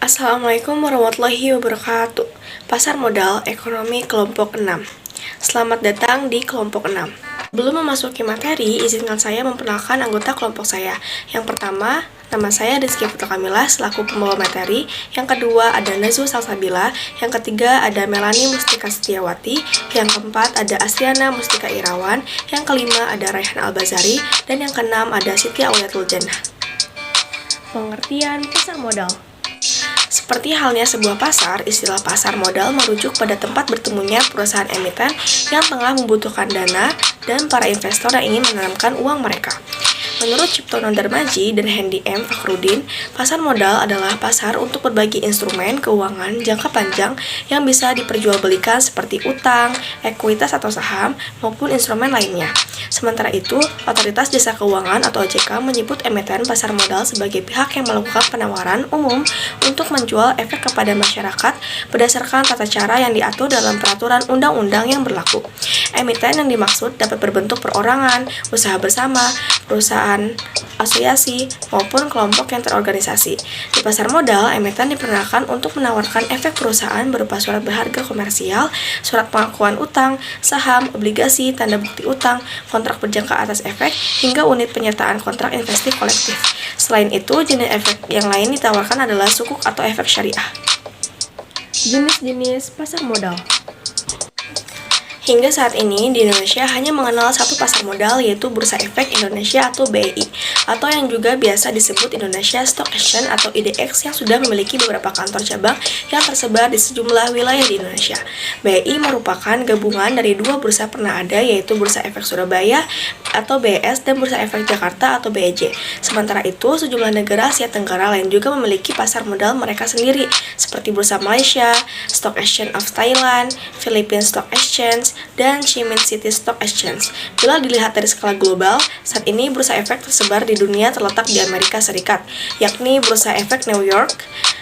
Assalamualaikum warahmatullahi wabarakatuh. Pasar modal ekonomi kelompok 6. Selamat datang di kelompok 6. Belum memasuki materi, izinkan saya memperkenalkan anggota kelompok saya. Yang pertama, nama saya Rizky Putra Kamila selaku pembawa materi. Yang kedua ada Nazwa Salsabila. Yang ketiga ada Melani Mustika Setiawati. Yang keempat ada Astriana Mustika Irawan. Yang kelima ada Raihan Albazari. Dan yang keenam ada Siti Auliatul Jannah. Pengertian pasar modal. Seperti halnya sebuah pasar, istilah pasar modal merujuk pada tempat bertemunya perusahaan emiten yang tengah membutuhkan dana dan para investor yang ingin menanamkan uang mereka. Menurut Ciptono Darmaji dan Hendy M. Fakhrudin, pasar modal adalah pasar untuk berbagai instrumen keuangan jangka panjang yang bisa diperjualbelikan seperti utang, ekuitas atau saham, maupun instrumen lainnya. Sementara itu, Otoritas Jasa Keuangan atau OJK menyebut emiten pasar modal sebagai pihak yang melakukan penawaran umum untuk menjual efek kepada masyarakat berdasarkan tata cara yang diatur dalam peraturan undang-undang yang berlaku. Emiten yang dimaksud dapat berbentuk perorangan, usaha bersama, perusahaan asosiasi, maupun kelompok yang terorganisasi. Di pasar modal, emiten diperkenalkan untuk menawarkan efek perusahaan berupa surat berharga komersial, surat pengakuan utang, saham, obligasi, tanda bukti utang, kontrak berjangka atas efek, hingga unit penyertaan kontrak investasi kolektif. Selain itu, jenis efek yang lain ditawarkan adalah sukuk atau efek syariah. Jenis-jenis pasar modal. Hingga saat ini, di Indonesia hanya mengenal satu pasar modal, yaitu Bursa Efek Indonesia atau BEI, atau yang juga biasa disebut Indonesia Stock Exchange atau IDX yang sudah memiliki beberapa kantor cabang yang tersebar di sejumlah wilayah di Indonesia. BEI merupakan gabungan dari dua bursa pernah ada, yaitu Bursa Efek Surabaya atau BES dan Bursa Efek Jakarta atau BEJ. Sementara itu, sejumlah negara Asia Tenggara lain juga memiliki pasar modal mereka sendiri, seperti Bursa Malaysia, Stock Exchange of Thailand, Philippine Stock Exchange, dan Chi Minh City Stock Exchange. Bila dilihat dari skala global, saat ini bursa efek tersebar di dunia terletak di Amerika Serikat, yakni Bursa Efek New York.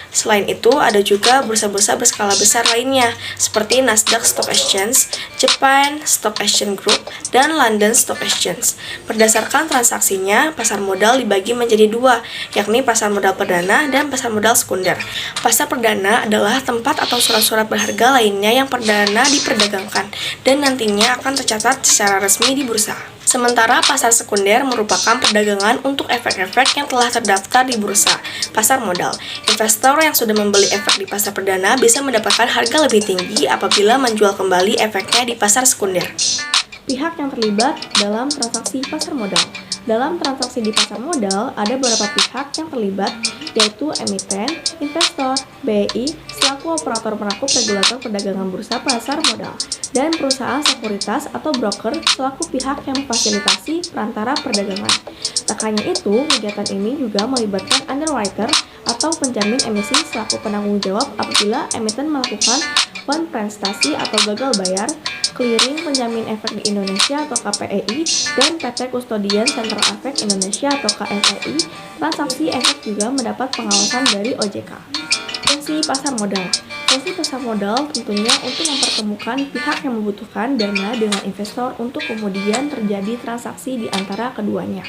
Selain itu, ada juga bursa-bursa berskala besar lainnya, seperti Nasdaq Stock Exchange, Japan Stock Exchange Group, dan London Stock Exchange. Berdasarkan transaksinya, pasar modal dibagi menjadi dua, yakni pasar modal perdana dan pasar modal sekunder. Pasar perdana adalah tempat atau surat-surat berharga lainnya yang perdana diperdagangkan, dan nantinya akan tercatat secara resmi di bursa. Sementara pasar sekunder merupakan perdagangan untuk efek-efek yang telah terdaftar di bursa pasar modal. Investor yang sudah membeli efek di pasar perdana bisa mendapatkan harga lebih tinggi apabila menjual kembali efeknya di pasar sekunder. Pihak yang terlibat dalam transaksi pasar modal. Dalam transaksi di pasar modal, ada beberapa pihak yang terlibat, yaitu emiten, investor, BEI, selaku operator penakup regulator perdagangan bursa pasar modal, dan perusahaan sekuritas atau broker selaku pihak yang memfasilitasi perantara perdagangan. Tak hanya itu, kegiatan ini juga melibatkan underwriter atau penjamin emisi selaku penanggung jawab apabila emiten melakukan prestasi atau gagal bayar, clearing penjamin efek di Indonesia atau KPEI, dan PT Kustodian Sentral Efek Indonesia atau KSEI. Transaksi efek juga mendapat pengawasan dari OJK. Fungsi pasar modal. Fungsi pasar modal tentunya untuk mempertemukan pihak yang membutuhkan dana dengan investor untuk kemudian terjadi transaksi di antara keduanya.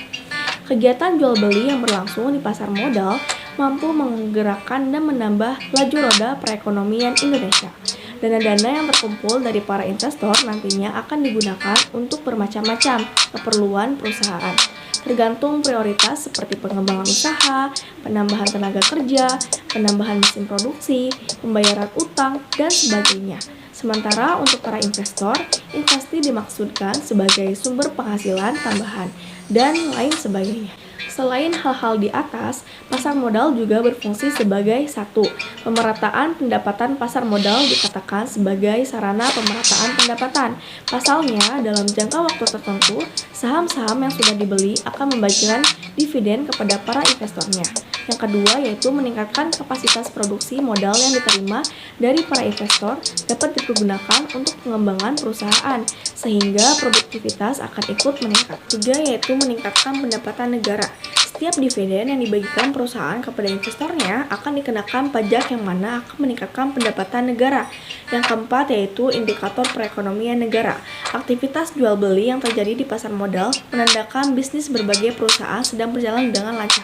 Kegiatan jual beli yang berlangsung di pasar modal mampu menggerakkan dan menambah laju roda perekonomian Indonesia. Dana-dana yang terkumpul dari para investor nantinya akan digunakan untuk bermacam-macam keperluan perusahaan, tergantung prioritas seperti pengembangan usaha, penambahan tenaga kerja, penambahan mesin produksi, pembayaran utang, dan sebagainya. Sementara untuk para investor, investasi dimaksudkan sebagai sumber penghasilan tambahan, dan lain sebagainya. Selain hal-hal di atas, pasar modal juga berfungsi sebagai satu, pemerataan pendapatan. Pasar modal dikatakan sebagai sarana pemerataan pendapatan. Pasalnya, dalam jangka waktu tertentu, saham-saham yang sudah dibeli akan membagikan dividen kepada para investornya. Yang kedua yaitu meningkatkan kapasitas produksi modal yang diterima dari para investor dapat dipergunakan untuk pengembangan perusahaan, sehingga produktivitas akan ikut meningkat. Tiga yaitu meningkatkan pendapatan negara. Setiap dividen yang dibagikan perusahaan kepada investornya akan dikenakan pajak yang mana akan meningkatkan pendapatan negara. Yang keempat yaitu indikator perekonomian negara. Aktivitas jual beli yang terjadi di pasar modal menandakan bisnis berbagai perusahaan sedang berjalan dengan lancar.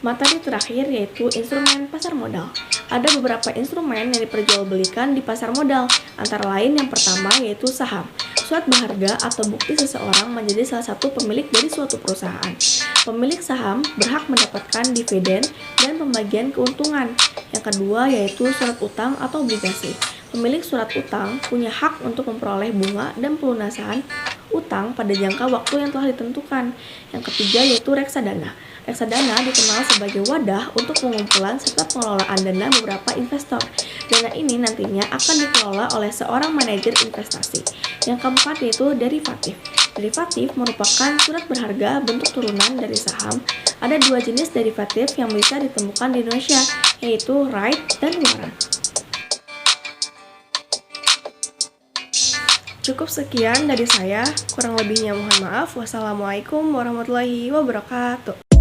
Materi terakhir yaitu instrumen pasar modal. Ada beberapa instrumen yang diperjualbelikan di pasar modal, antara lain yang pertama yaitu saham. Surat berharga atau bukti seseorang menjadi salah satu pemilik dari suatu perusahaan. Pemilik saham berhak mendapatkan dividen dan pembagian keuntungan. Yang kedua yaitu surat utang atau obligasi. Pemilik surat utang punya hak untuk memperoleh bunga dan pelunasan utang pada jangka waktu yang telah ditentukan. Yang ketiga yaitu reksadana. Reksadana dikenal sebagai wadah untuk pengumpulan serta pengelolaan dana beberapa investor. Dana ini nantinya akan dikelola oleh seorang manajer investasi. Yang keempat yaitu derivatif. Derivatif merupakan surat berharga bentuk turunan dari saham. Ada dua jenis derivatif yang bisa ditemukan di Indonesia, yaitu right dan warrant. Cukup sekian dari saya, kurang lebihnya mohon maaf. Wassalamualaikum warahmatullahi wabarakatuh.